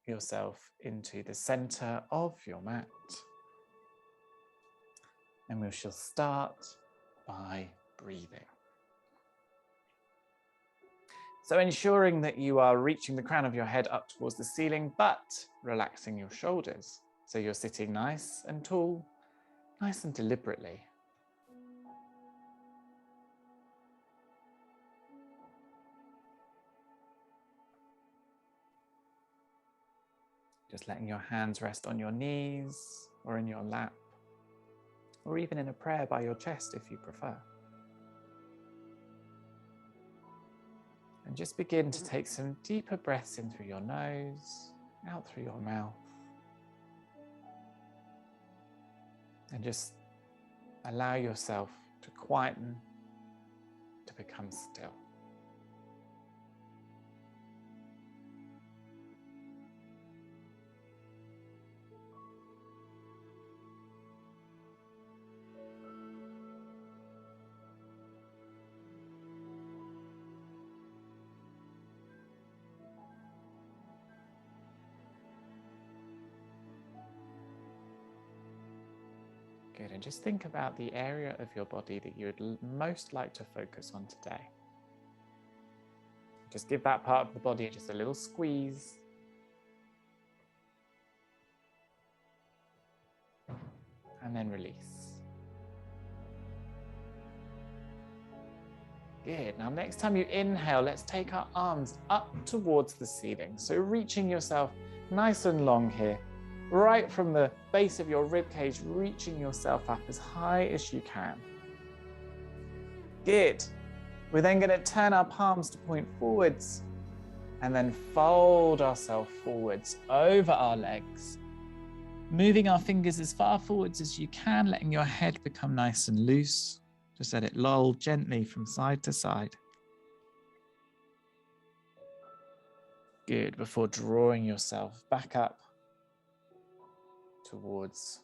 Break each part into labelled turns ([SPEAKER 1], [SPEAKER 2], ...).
[SPEAKER 1] yourself into the center of your mat. And we shall start by breathing. So ensuring that you are reaching the crown of your head up towards the ceiling, but relaxing your shoulders. So you're sitting nice and tall, nice and deliberately. Just letting your hands rest on your knees or in your lap, or even in a prayer by your chest if you prefer. And just begin to take some deeper breaths in through your nose, out through your mouth. And just allow yourself to quieten, to become still. Good, and just think about the area of your body that you would most like to focus on today. Just give that part of the body just a little squeeze. And then release. Good, now next time you inhale, let's take our arms up towards the ceiling. So reaching yourself nice and long here. Right from the base of your rib cage, reaching yourself up as high as you can. Good. We're then going to turn our palms to point forwards and then fold ourselves forwards over our legs. Moving our fingers as far forwards as you can, letting your head become nice and loose. Just let it loll gently from side to side. Good, before drawing yourself back up towards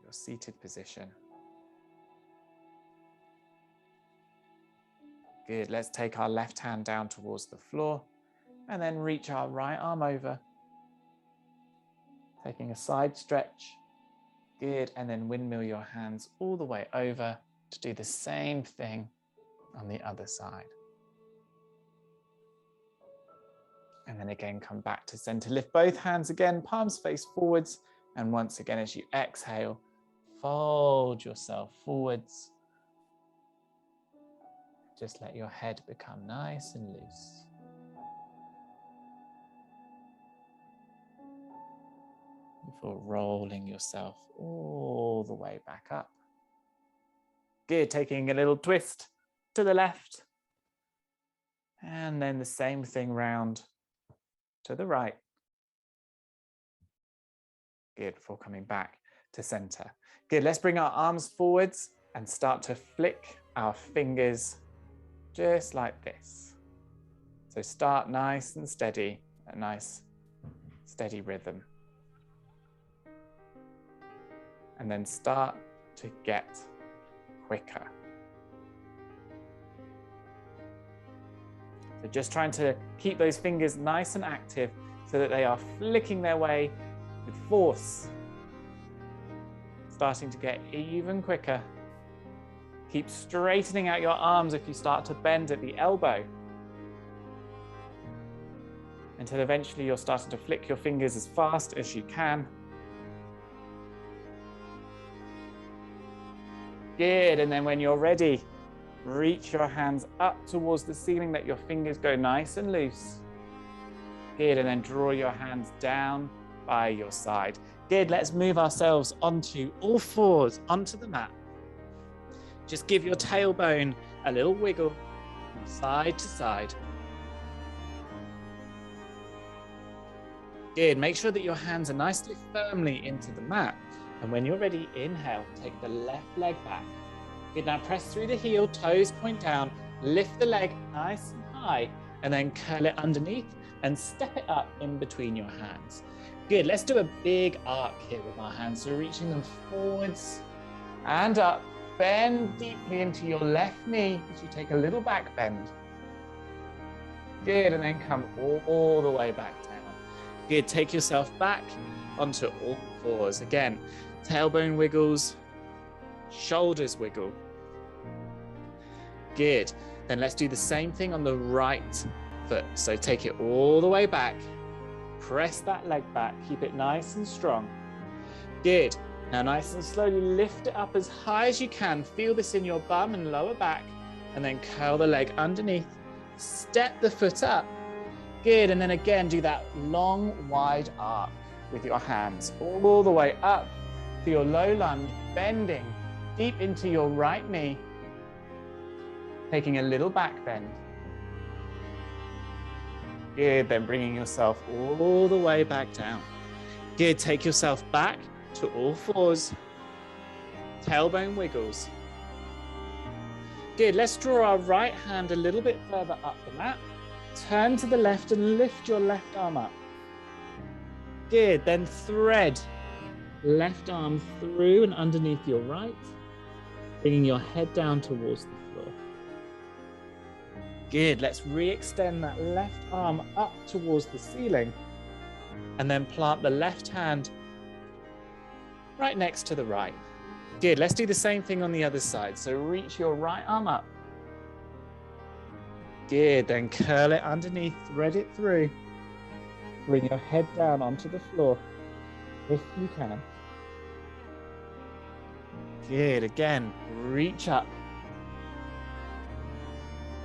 [SPEAKER 1] your seated position. Good, let's take our left hand down towards the floor and then reach our right arm over. Taking a side stretch. Good, and then windmill your hands all the way over to do the same thing on the other side. And then again, come back to center. Lift both hands again, palms face forwards. And once again, as you exhale, fold yourself forwards. Just let your head become nice and loose. Before rolling yourself all the way back up. Good, taking a little twist to the left. And then the same thing round to the right. Good, before coming back to center. Good, let's bring our arms forwards and start to flick our fingers just like this. So start nice and steady, a nice steady rhythm. And then start to get quicker. So just trying to keep those fingers nice and active so that they are flicking their way with force. Starting to get even quicker. Keep straightening out your arms if you start to bend at the elbow. Until eventually you're starting to flick your fingers as fast as you can. Good, and then when you're ready, reach your hands up towards the ceiling, let your fingers go nice and loose. Good, and then draw your hands down by your side. Good, let's move ourselves onto all fours, onto the mat. Just give your tailbone a little wiggle from side to side. Good, make sure that your hands are nicely firmly into the mat. And when you're ready, inhale, take the left leg back. Good, now press through the heel, toes point down, lift the leg nice and high, and then curl it underneath and step it up in between your hands. Good, let's do a big arc here with our hands. So reaching them forwards and up, bend deeply into your left knee as you take a little back bend. Good, and then come all the way back down. Good, take yourself back onto all fours. Again, tailbone wiggles, shoulders wiggle. Good. Then let's do the same thing on the right foot. So take it all the way back. Press that leg back. Keep it nice and strong. Good. Now nice and slowly lift it up as high as you can. Feel this in your bum and lower back. And then curl the leg underneath. Step the foot up. Good. And then again, do that long, wide arc with your hands all the way up to your low lunge, bending deep into your right knee. Taking a little back bend. Good, then bringing yourself all the way back down. Good, take yourself back to all fours. Tailbone wiggles. Good, let's draw our right hand a little bit further up the mat. Turn to the left and lift your left arm up. Good, then thread left arm through and underneath your right, bringing your head down towards the floor. Good, let's re-extend that left arm up towards the ceiling and then plant the left hand right next to the right. Good, let's do the same thing on the other side. So reach your right arm up. Good, then curl it underneath, thread it through. Bring your head down onto the floor if you can. Good, again, reach up.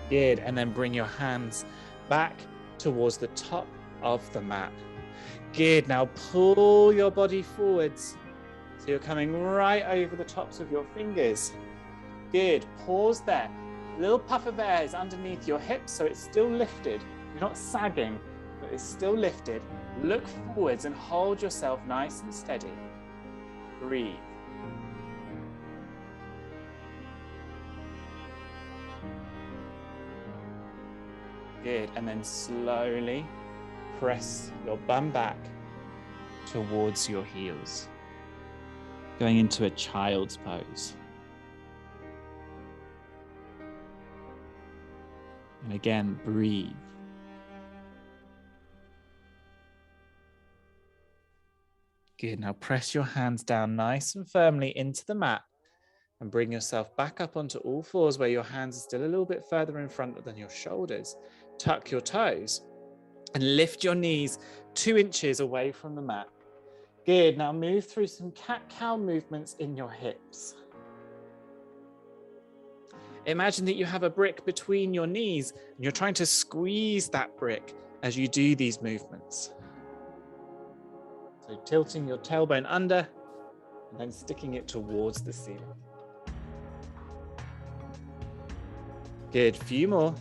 [SPEAKER 1] Good, and then bring your hands back towards the top of the mat. Good, now pull your body forwards. So you're coming right over the tops of your fingers. Good, pause there. Little puff of air is underneath your hips, so it's still lifted. You're not sagging, but it's still lifted. Look forwards and hold yourself nice and steady. Breathe. Good, and then slowly press your bum back towards your heels. Going into a child's pose. And again, breathe. Good, now press your hands down nice and firmly into the mat and bring yourself back up onto all fours where your hands are still a little bit further in front than your shoulders. Tuck your toes and lift your knees 2 inches away from the mat. Good, now move through some cat-cow movements in your hips. Imagine that you have a brick between your knees and you're trying to squeeze that brick as you do these movements. So tilting your tailbone under and then sticking it towards the ceiling. Good, few more.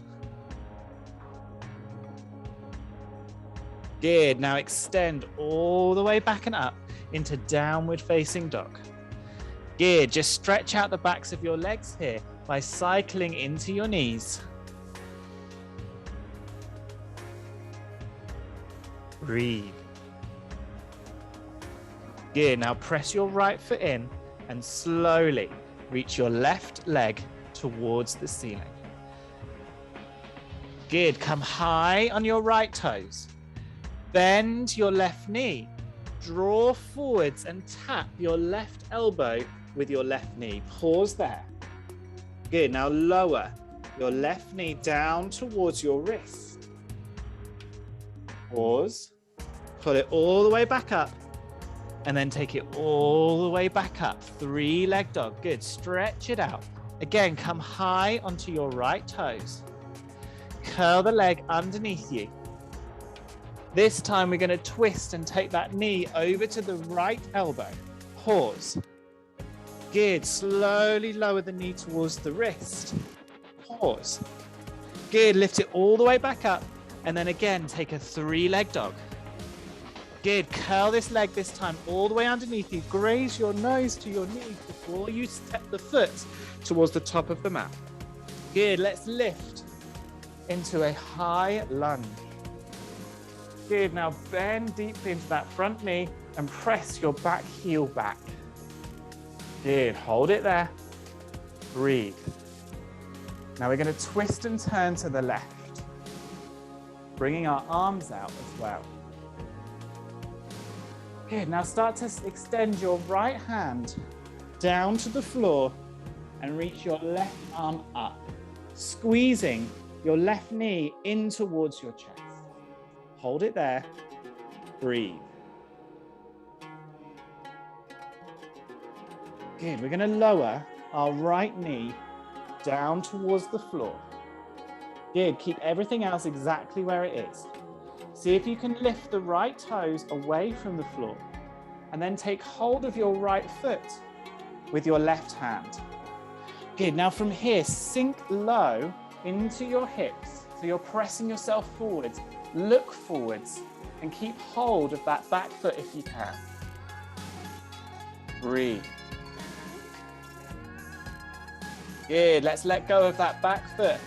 [SPEAKER 1] Good, now extend all the way back and up into downward facing dog. Good, just stretch out the backs of your legs here by cycling into your knees. Breathe. Good, now press your right foot in and slowly reach your left leg towards the ceiling. Good, come high on your right toes. Bend your left knee. Draw forwards and tap your left elbow with your left knee. Pause there. Good, now lower your left knee down towards your wrist. Pause. Pull it all the way back up. And then take it all the way back up. 3-leg dog. Good, stretch it out. Again, come high onto your right toes. Curl the leg underneath you. This time we're going to twist and take that knee over to the right elbow. Pause. Good. Slowly lower the knee towards the wrist. Pause. Good. Lift it all the way back up. And then again, take a 3-leg dog. Good. Curl this leg this time all the way underneath you. Graze your nose to your knee before you step the foot towards the top of the mat. Good. Let's lift into a high lunge. Good, now bend deeply into that front knee and press your back heel back. Good, hold it there. Breathe. Now we're going to twist and turn to the left, bringing our arms out as well. Good, now start to extend your right hand down to the floor and reach your left arm up, squeezing your left knee in towards your chest. Hold it there, breathe. Good, we're gonna lower our right knee down towards the floor. Good, keep everything else exactly where it is. See if you can lift the right toes away from the floor and then take hold of your right foot with your left hand. Good, now from here, sink low into your hips. So you're pressing yourself forwards, look forwards and keep hold of that back foot if you can. Breathe. Good, let's let go of that back foot,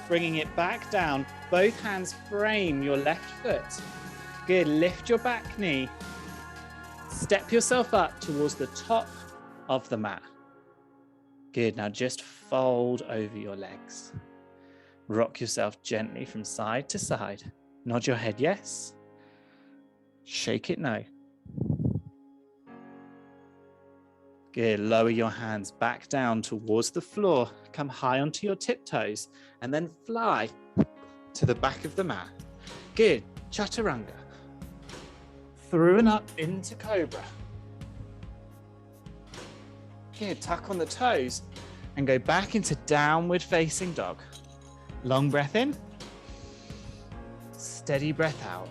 [SPEAKER 1] bringing it back down. Both hands frame your left foot. Good, lift your back knee. Step yourself up towards the top of the mat. Good, now just fold over your legs. Rock yourself gently from side to side. Nod your head yes. Shake it no. Good, lower your hands back down towards the floor. Come high onto your tiptoes and then fly to the back of the mat. Good, chaturanga. Through and up into cobra. Good, tuck on the toes and go back into downward facing dog. Long breath in. Steady breath out.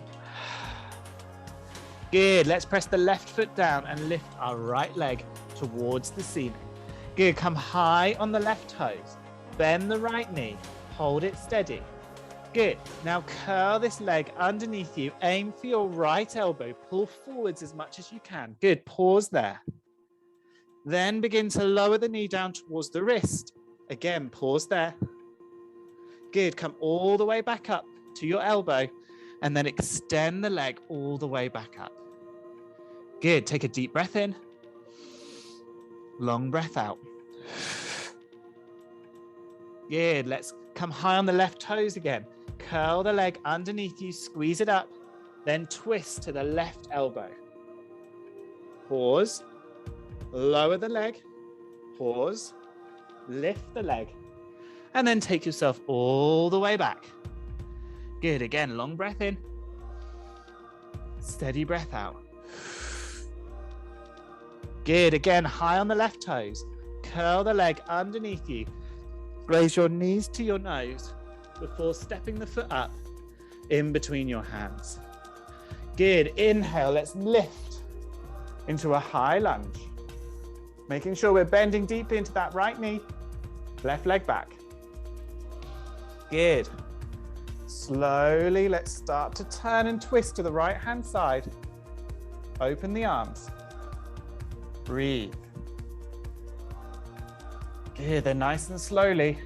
[SPEAKER 1] Good, let's press the left foot down and lift our right leg towards the ceiling. Good, come high on the left toes. Bend the right knee, hold it steady. Good, now curl this leg underneath you. Aim for your right elbow, pull forwards as much as you can. Good, pause there. Then begin to lower the knee down towards the wrist. Again, pause there. Good, come all the way back up to your elbow and then extend the leg all the way back up. Good, take a deep breath in. Long breath out. Good, let's come high on the left toes again. Curl the leg underneath you, squeeze it up, then twist to the left elbow. Pause, lower the leg, pause, lift the leg, and then take yourself all the way back. Good, again, long breath in, steady breath out. Good, again, high on the left toes, curl the leg underneath you, raise your knees to your nose before stepping the foot up in between your hands. Good, inhale, let's lift into a high lunge, making sure we're bending deeply into that right knee, left leg back. Good. Slowly, let's start to turn and twist to the right hand side. Open the arms. Breathe. Good, then nice and slowly,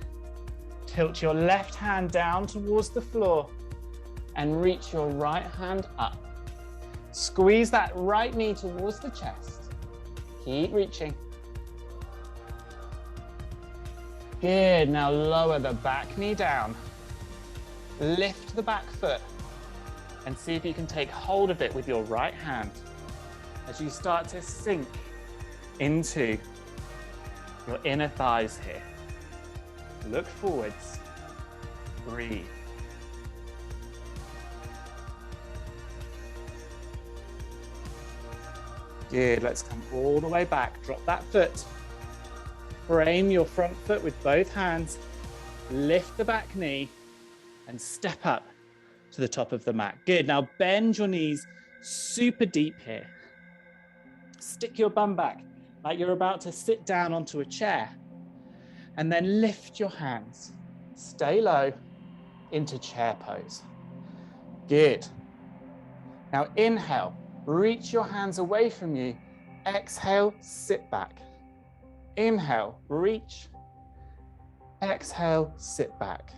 [SPEAKER 1] tilt your left hand down towards the floor and reach your right hand up. Squeeze that right knee towards the chest. Keep reaching. Good, now lower the back knee down. Lift the back foot and see if you can take hold of it with your right hand as you start to sink into your inner thighs here. Look forwards, breathe. Good, let's come all the way back. Drop that foot. Frame your front foot with both hands. Lift the back knee and step up to the top of the mat. Good, now bend your knees super deep here. Stick your bum back like you're about to sit down onto a chair. And then lift your hands. Stay low into chair pose. Good. Now inhale, reach your hands away from you. Exhale, sit back. Inhale, reach. Exhale, sit back.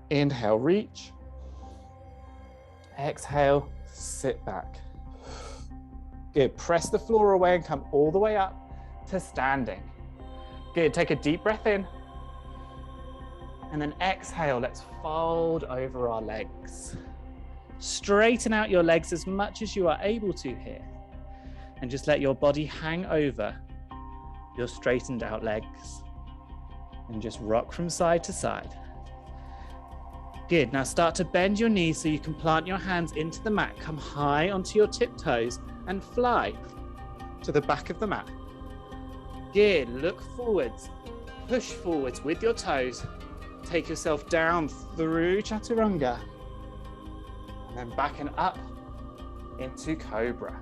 [SPEAKER 1] Inhale, reach. Exhale, sit back. Good, press the floor away and come all the way up to standing. Good, take a deep breath in. And then exhale, let's fold over our legs. Straighten out your legs as much as you are able to here. And just let your body hang over your straightened out legs. And just rock from side to side. Good, now start to bend your knees so you can plant your hands into the mat. Come high onto your tiptoes and fly to the back of the mat. Good, look forwards, push forwards with your toes. Take yourself down through chaturanga. And then back and up into cobra.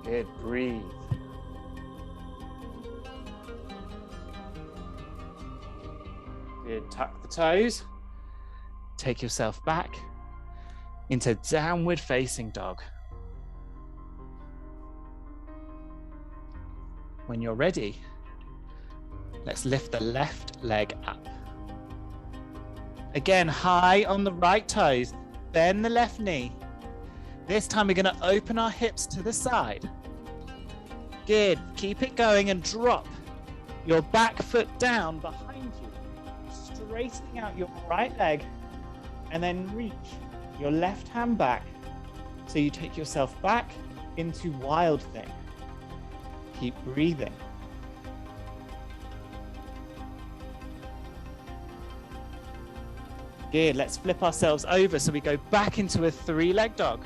[SPEAKER 1] Good, breathe. Good, tuck the toes. Take yourself back into downward facing dog. When you're ready, let's lift the left leg up. Again, high on the right toes, bend the left knee. This time we're going to open our hips to the side. Good, keep it going and drop your back foot down behind you, straightening out your right leg, and then reach your left hand back so you take yourself back into wild thing. Keep breathing. Good, let's flip ourselves over so we go back into a three-leg dog.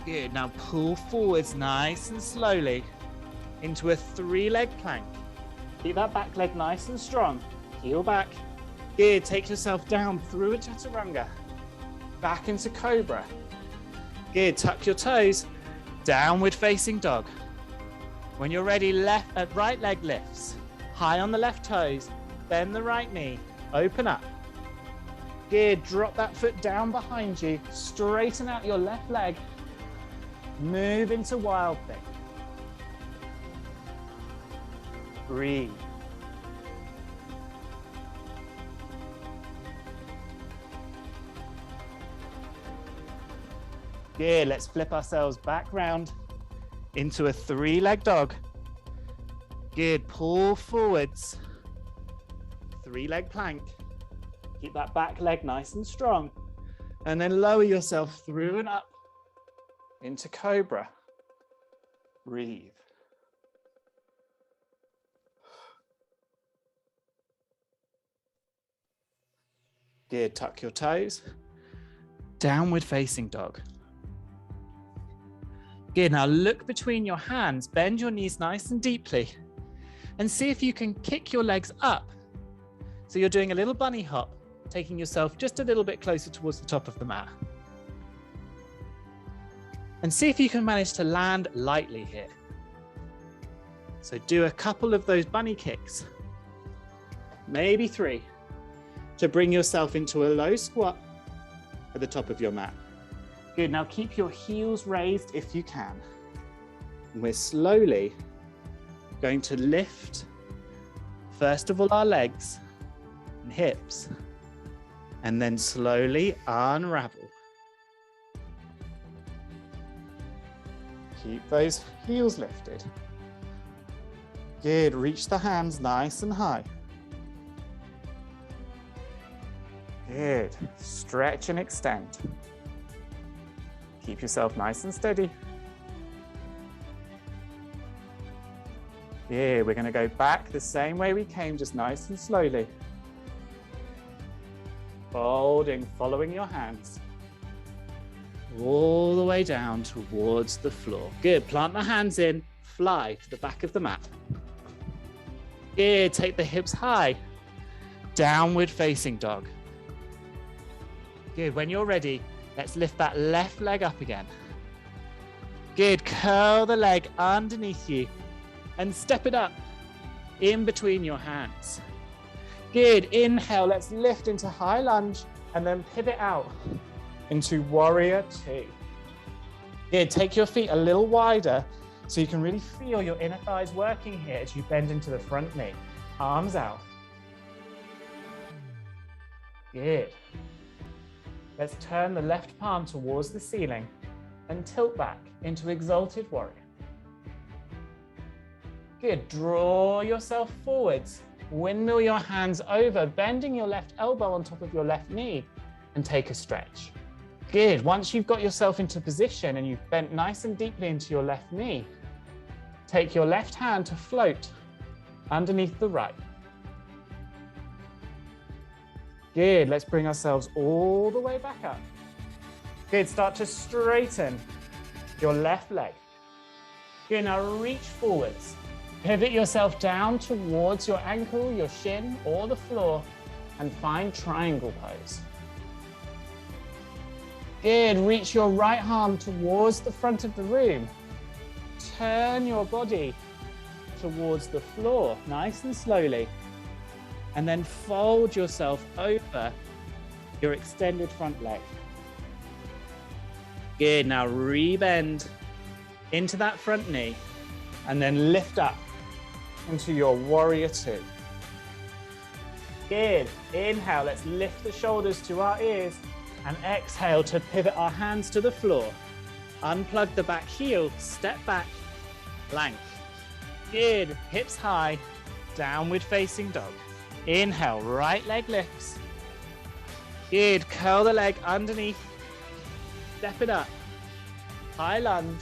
[SPEAKER 1] Good, now pull forwards nice and slowly into a three-leg plank. Keep that back leg nice and strong. Heel back. Good, take yourself down through a chaturanga. Back into cobra. Good, tuck your toes. Downward facing dog. When you're ready, right leg lifts. High on the left toes. Bend the right knee. Open up. Good, drop that foot down behind you. Straighten out your left leg. Move into wild thing. Breathe. Good, let's flip ourselves back round into a three-leg dog. Good, pull forwards. Three-leg plank. Keep that back leg nice and strong. And then lower yourself through and up into cobra. Breathe. Good, tuck your toes. Downward facing dog. Good, now look between your hands, bend your knees nice and deeply, and see if you can kick your legs up. So you're doing a little bunny hop, taking yourself just a little bit closer towards the top of the mat. And see if you can manage to land lightly here. So do a couple of those bunny kicks, maybe 3, to bring yourself into a low squat at the top of your mat. Good, now keep your heels raised if you can. And we're slowly going to lift, first of all, our legs and hips, and then slowly unravel. Keep those heels lifted. Good, reach the hands nice and high. Good, stretch and extend. Keep yourself nice and steady. Yeah, we're going to go back the same way we came, just nice and slowly. Folding, following your hands. All the way down towards the floor. Good, plant the hands in, fly to the back of the mat. Good, take the hips high. Downward facing dog. Good, when you're ready, let's lift that left leg up again. Good, curl the leg underneath you and step it up in between your hands. Good, inhale, let's lift into high lunge and then pivot out into warrior 2. Good, take your feet a little wider so you can really feel your inner thighs working here as you bend into the front knee. Arms out. Good. Let's turn the left palm towards the ceiling and tilt back into exalted warrior. Good, draw yourself forwards. Windmill your hands over, bending your left elbow on top of your left knee, and take a stretch. Good. Once you've got yourself into position and you've bent nice and deeply into your left knee, take your left hand to float underneath the right. Good. Let's bring ourselves all the way back up. Good. Start to straighten your left leg. Good. Now reach forwards. Pivot yourself down towards your ankle, your shin, or the floor, and find triangle pose. Good. Reach your right arm towards the front of the room. Turn your body towards the floor, nice and slowly. And then fold yourself over your extended front leg. Good. Now rebend into that front knee and then lift up into your warrior two. Good. Inhale, let's lift the shoulders to our ears and exhale to pivot our hands to the floor. Unplug the back heel, step back, plank. Good. Hips high, downward facing dog. Inhale, right leg lifts. Good. Curl the leg underneath. Step it up. High lunge.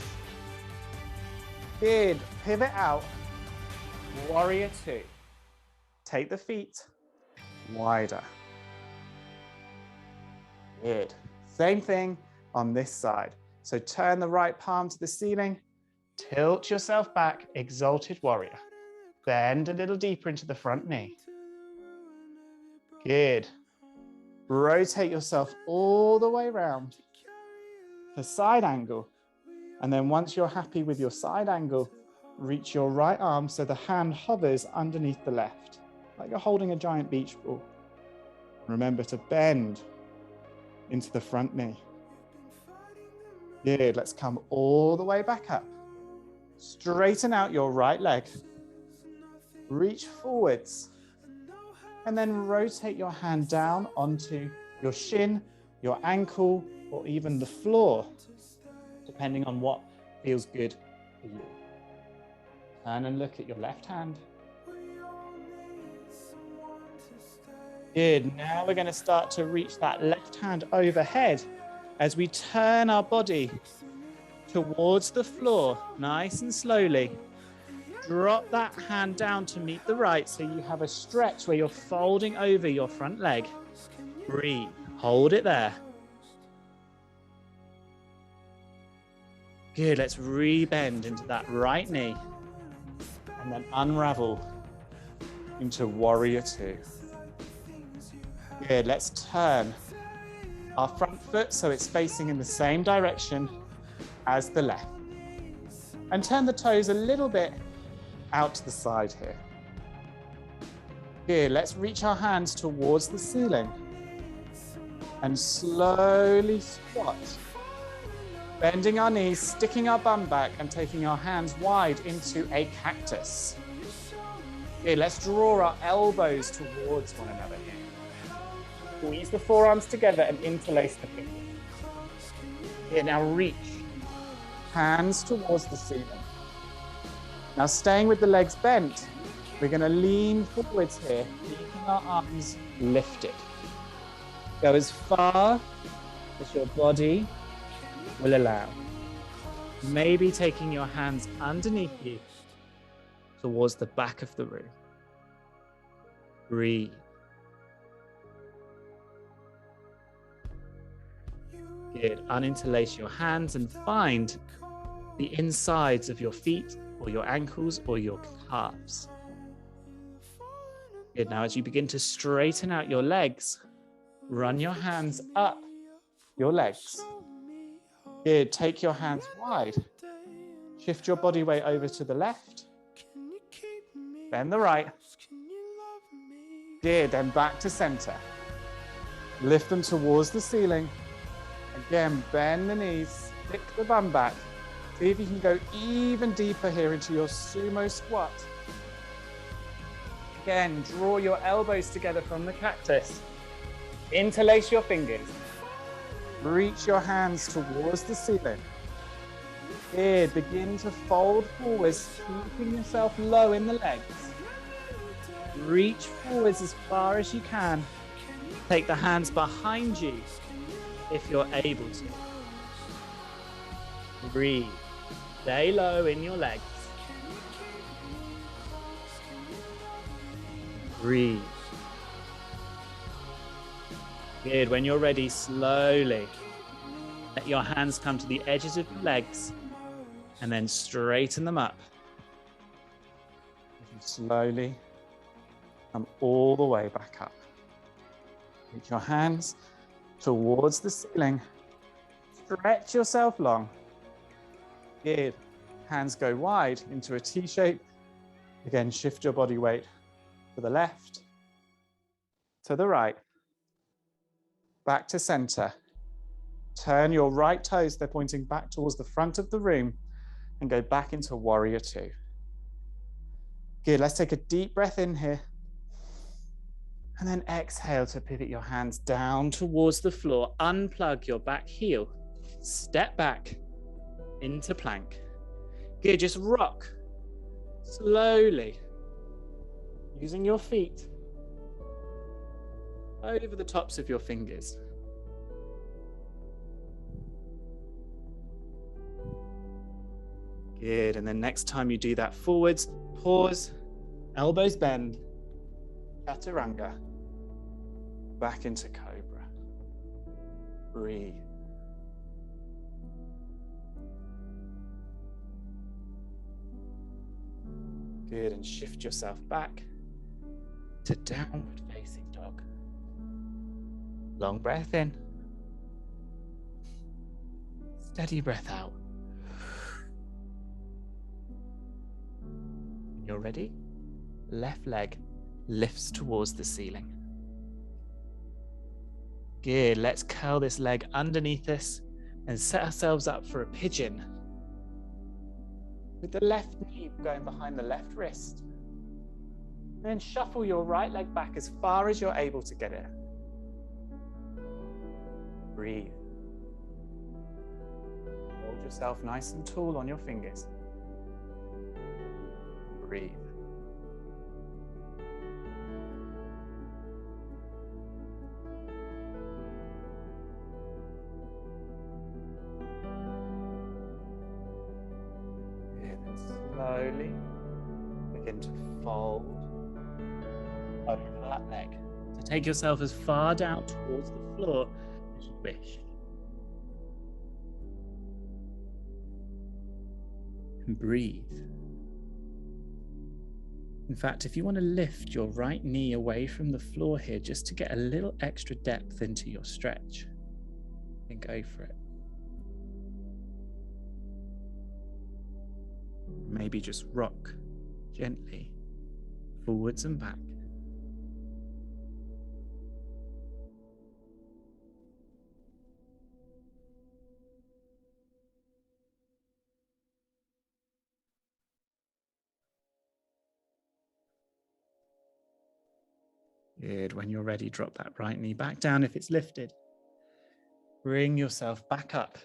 [SPEAKER 1] Good. Pivot out. Warrior two. Take the feet wider. Good. Same thing on this side. So turn the right palm to the ceiling. Tilt yourself back, exalted warrior. Bend a little deeper into the front knee. Good. Rotate yourself all the way around for side angle. And then once you're happy with your side angle, reach your right arm so the hand hovers underneath the left, like you're holding a giant beach ball. Remember to bend into the front knee. Good. Let's come all the way back up. Straighten out your right leg. Reach forwards. And then rotate your hand down onto your shin, your ankle, or even the floor, depending on what feels good for you. Turn and look at your left hand. Good. Now we're going to start to reach that left hand overhead as we turn our body towards the floor, nice and slowly. Drop that hand down to meet the right so you have a stretch where you're folding over your front leg. Breathe. Hold it there. Good. Let's rebend into that right knee and then unravel into warrior two. Good. Let's turn our front foot so it's facing in the same direction as the left. And turn the toes a little bit out to the side here. Good. Let's reach our hands towards the ceiling and slowly squat. Bending our knees, sticking our bum back and taking our hands wide into a cactus. Good. Let's draw our elbows towards one another here. Squeeze the forearms together and interlace the fingers. Here, now reach. Hands towards the ceiling. Now staying with the legs bent, we're going to lean forwards here, keeping our arms lifted. Go as far as your body will allow. Maybe taking your hands underneath you towards the back of the room. Breathe. Good. Uninterlace your hands and find the insides of your feet or your ankles or your calves. Good. Now as you begin to straighten out your legs, run your hands up your legs. Good. Take your hands wide. Shift your body weight over to the left. Bend the right. Good. Then back to center. Lift them towards the ceiling. Again, bend the knees, stick the bum back. See if you can go even deeper here into your sumo squat. Again, draw your elbows together from the cactus. Interlace your fingers. Reach your hands towards the ceiling. Here, begin to fold forwards, keeping yourself low in the legs. Reach forwards as far as you can. Take the hands behind you. if you're able to. Breathe. Stay low in your legs. Breathe. Good. When you're ready, slowly let your hands come to the edges of your legs and then straighten them up. Slowly come all the way back up. Reach your hands towards the ceiling. Stretch yourself long. Good. Hands go wide into a T shape. Again, shift your body weight to the left, to the right, back to center. Turn your right toes, they're pointing back towards the front of the room, and go back into warrior two. Good, let's take a deep breath in here. And then exhale to pivot your hands down towards the floor. Unplug your back heel. Step back into plank. Good, just rock slowly, using your feet over the tops of your fingers. Good, and then next time you do that forwards, pause, elbows bend, chaturanga, back into cobra. Breathe. Good, and shift yourself back to downward facing dog. Long breath in. Steady breath out. When you're ready, left leg lifts towards the ceiling. Good, let's curl this leg underneath us and set ourselves up for a pigeon. With the left knee going behind the left wrist. Then shuffle your right leg back as far as you're able to get it. Breathe. Hold yourself nice and tall on your fingers. Breathe. Slowly begin to fold over that leg. So take yourself as far down towards the floor as you wish. And breathe. In fact, if you want to lift your right knee away from the floor here just to get a little extra depth into your stretch, then go for it. Maybe just rock gently forwards and back. Good. When you're ready, drop that right knee back down if it's lifted. Bring yourself back up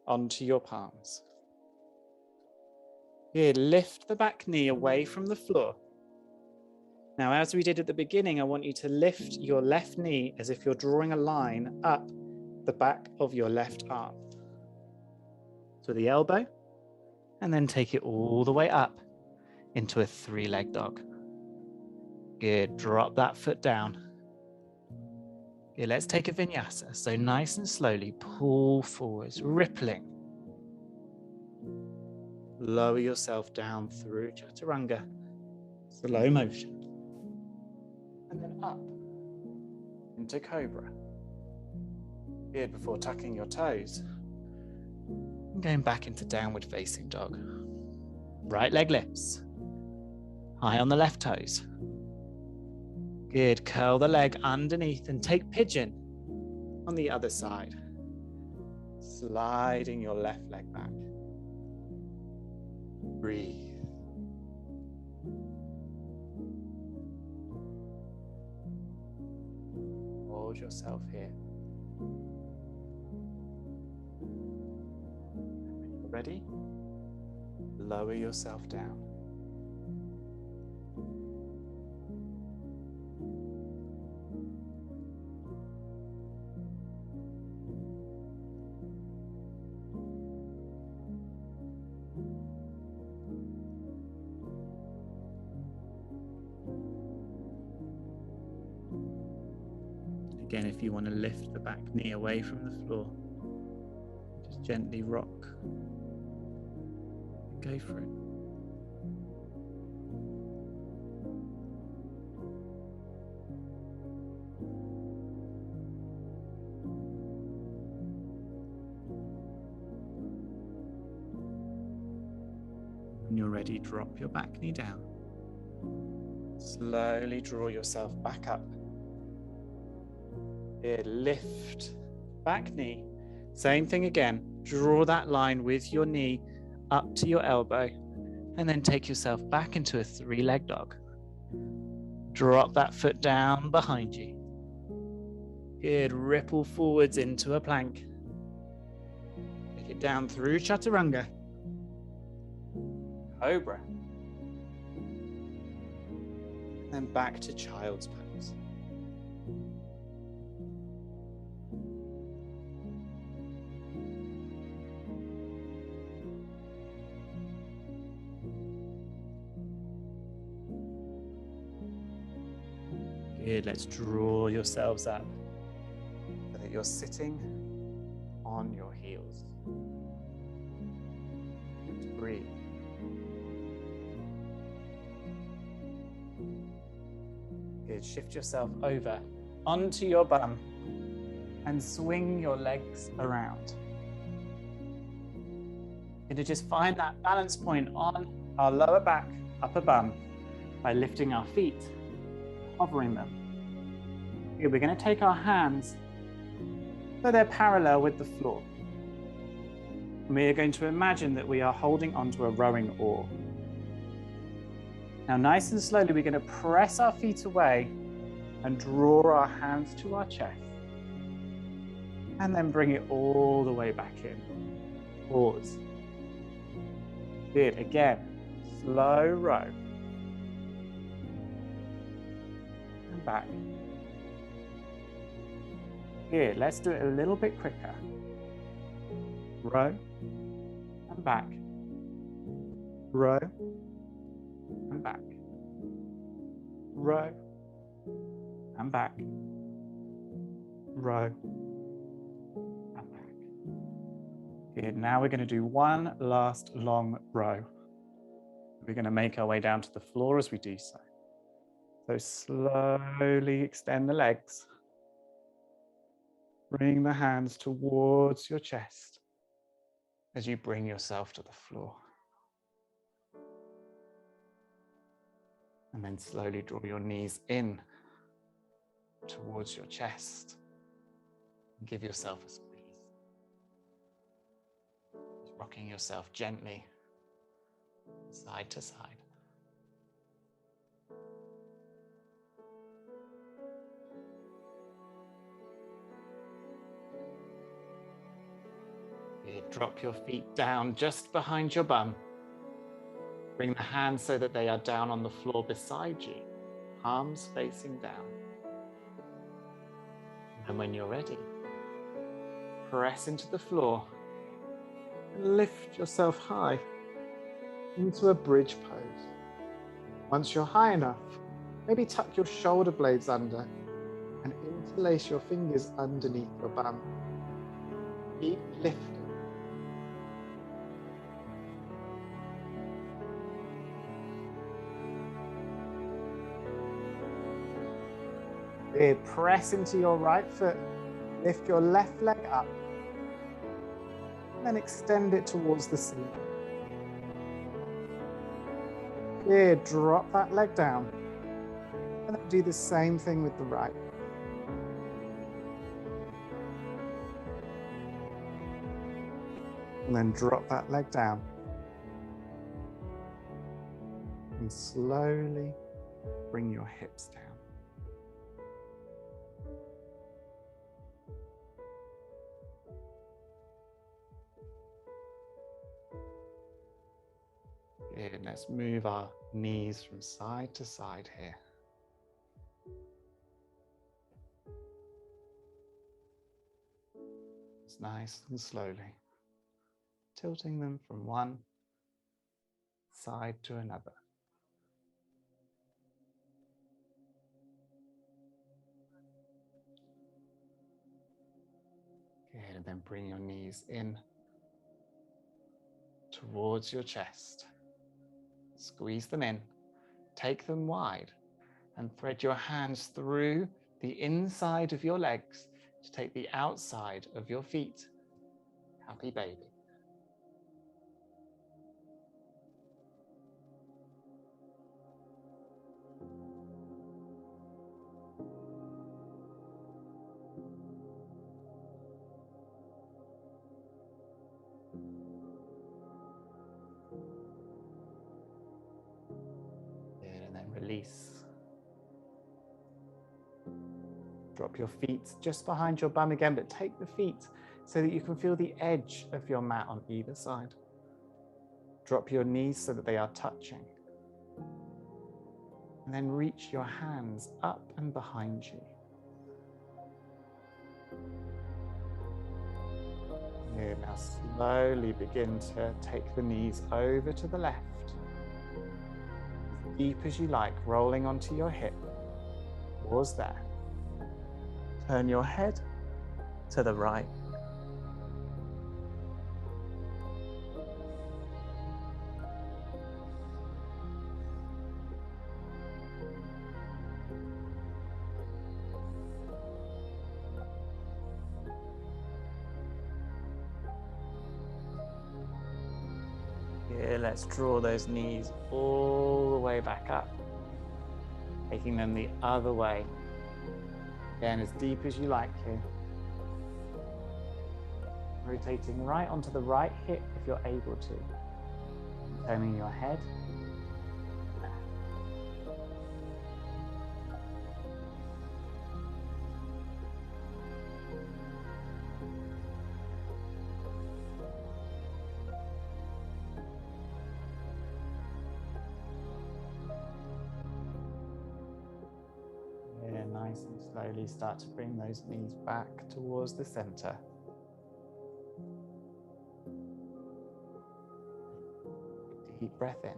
[SPEAKER 1] onto your palms. Good. Lift the back knee away from the floor. Now, as we did at the beginning, I want you to lift your left knee as if you're drawing a line up the back of your left arm. So the elbow, and then take it all the way up into a three-leg dog. Good, drop that foot down. Good, let's take a vinyasa. So nice and slowly pull forwards, rippling. Lower yourself down through chaturanga, slow motion. And then up into cobra. Good, before tucking your toes. And going back into downward facing dog. Right leg lifts. High on the left toes. Good, curl the leg underneath and take pigeon on the other side. Sliding your left leg back. Breathe. Hold yourself here. When you're ready, lower yourself down. Again, if you want to lift the back knee away from the floor, just gently rock and go for it. When you're ready, drop your back knee down. Slowly draw yourself back up. Here, lift back knee. Same thing again. Draw that line with your knee up to your elbow, and then take yourself back into a three-leg dog. Drop that foot down behind you. Good. Ripple forwards into a plank. Take it down through chaturanga. Cobra. Then back to child's pose. Good. Let's draw yourselves up so that you're sitting on your heels. Breathe. Good. Shift yourself over onto your bum and swing your legs around. Going to just find that balance point on our lower back, upper bum by lifting our feet, hovering them. Good. We're going to take our hands so they're parallel with the floor. And we are going to imagine that we are holding onto a rowing oar. Now, nice and slowly, we're going to press our feet away and draw our hands to our chest. And then bring it all the way back in. Pause. Good. Again, slow row. And back. Good. Let's do it a little bit quicker. Row and back. Row and back. Row and back. Row and back. Good. Now we're going to do one last long row. We're going to make our way down to the floor as we do so. So slowly extend the legs. Bring the hands towards your chest as you bring yourself to the floor. And then slowly draw your knees in towards your chest. And give yourself a squeeze. Just rocking yourself gently side to side. Good. Drop your feet down just behind your bum. Bring the hands so that they are down on the floor beside you, palms facing down. And when you're ready, press into the floor and lift yourself high into a bridge pose. Once you're high enough, maybe tuck your shoulder blades under and interlace your fingers underneath your bum. Keep lifting. Good. Press into your right foot. Lift your left leg up. And then extend it towards the ceiling. Good. Drop that leg down. And then do the same thing with the right. And then drop that leg down. And slowly bring your hips down. Good. Let's move our knees from side to side here. It's nice and slowly, tilting them from one side to another. And then bring your knees in towards your chest. Squeeze them in, take them wide, and thread your hands through the inside of your legs to take the outside of your feet. Happy baby. And then release. Drop your feet just behind your bum again, but take the feet so that you can feel the edge of your mat on either side. Drop your knees so that they are touching. And then reach your hands up and behind you. Here, now slowly begin to take the knees over to the left. As deep as you like, rolling onto your hip. Pause there. Turn your head to the right. Here, let's draw those knees all the way back up, taking them the other way. Again, as deep as you like here. Rotating right onto the right hip if you're able to. Turning your head. Yeah, nice and slowly start to bring those knees back towards the center. Deep breath in.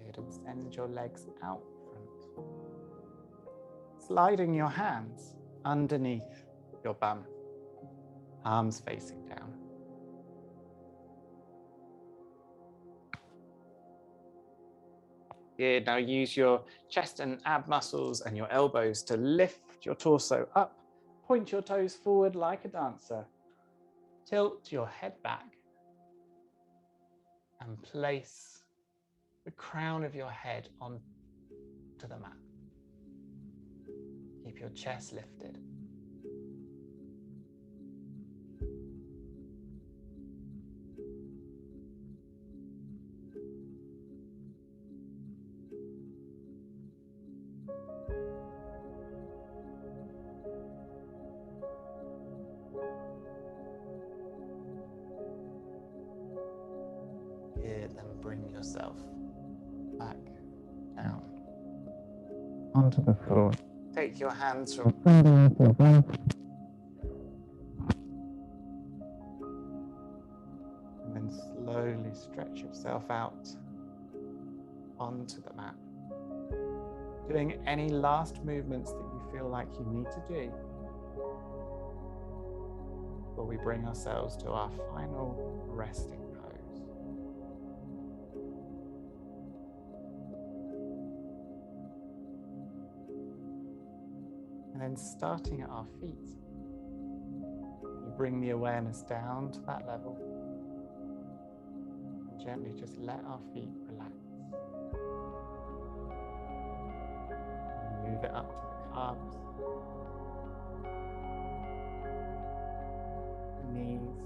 [SPEAKER 1] Good, and send your legs out front. Sliding your hands underneath your bum, arms facing down. Good, now use your chest and ab muscles and your elbows to lift your torso up. Point your toes forward like a dancer. Tilt your head back and place the crown of your head onto the mat. Keep your chest lifted. Good, then bring yourself back down onto the floor. Take your hands from underneath your bum. And then slowly stretch yourself out onto the mat. Doing any last movements that you feel like you need to do before we bring ourselves to our final resting pose. And then starting at our feet, you bring the awareness down to that level and gently just let our feet relax. Move it up to the calves, the knees,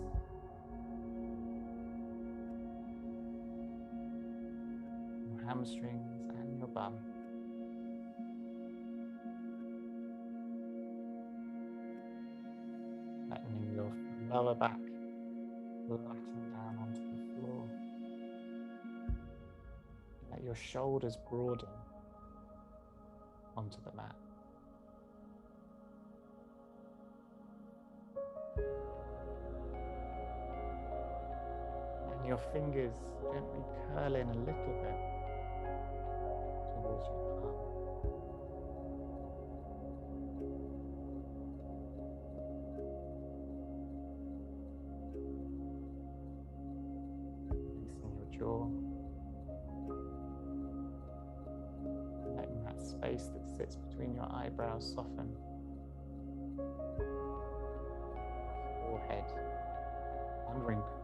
[SPEAKER 1] your hamstrings and your bum. Letting your lower back flatten down onto the floor. Let your shoulders broaden onto the mat. And your fingers gently curl in a little bit towards your palm. Releasing your jaw. Letting that space that sits between your eyebrows soften. Forehead unwrinkle.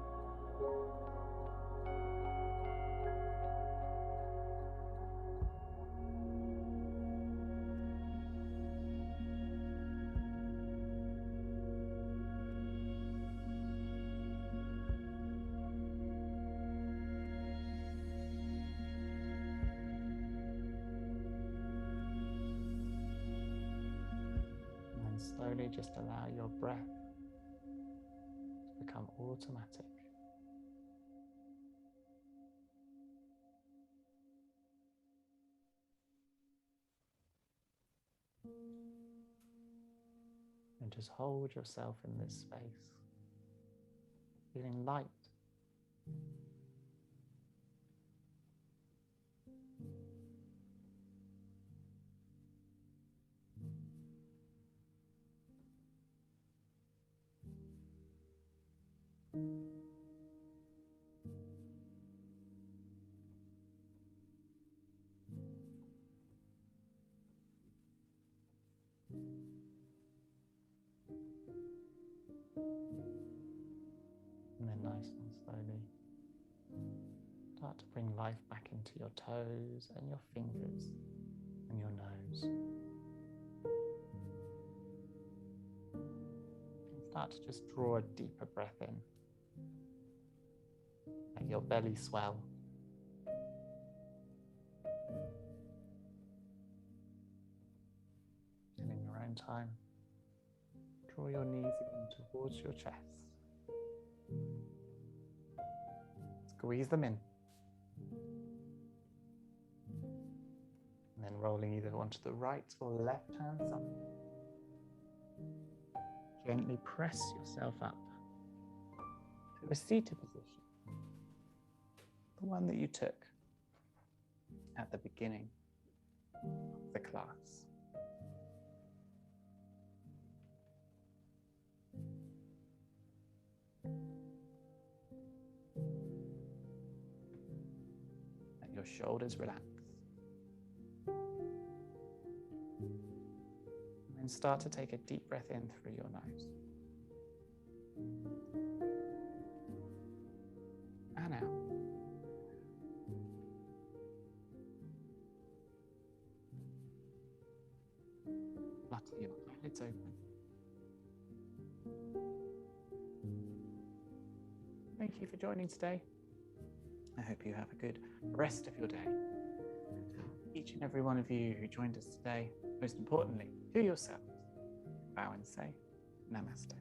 [SPEAKER 1] And slowly just allow your breath to become automatic. And just hold yourself in this space, feeling light. And then nice and slowly start to bring life back into your toes and your fingers and your nose. And start to just draw a deeper breath in. Let your belly swell. And in your own time, draw your knees in towards your chest. Squeeze them in. And then rolling either onto the right or left hand side. Gently press yourself up to a seated position. The one that you took at the beginning of the class. Let your shoulders relax. And then start to take a deep breath in through your nose. And out. Flutter your eyelids open. Thank you for joining today. I hope you have a good rest of your day. Each and every one of you who joined us today, most importantly, to yourselves, bow and say Namaste.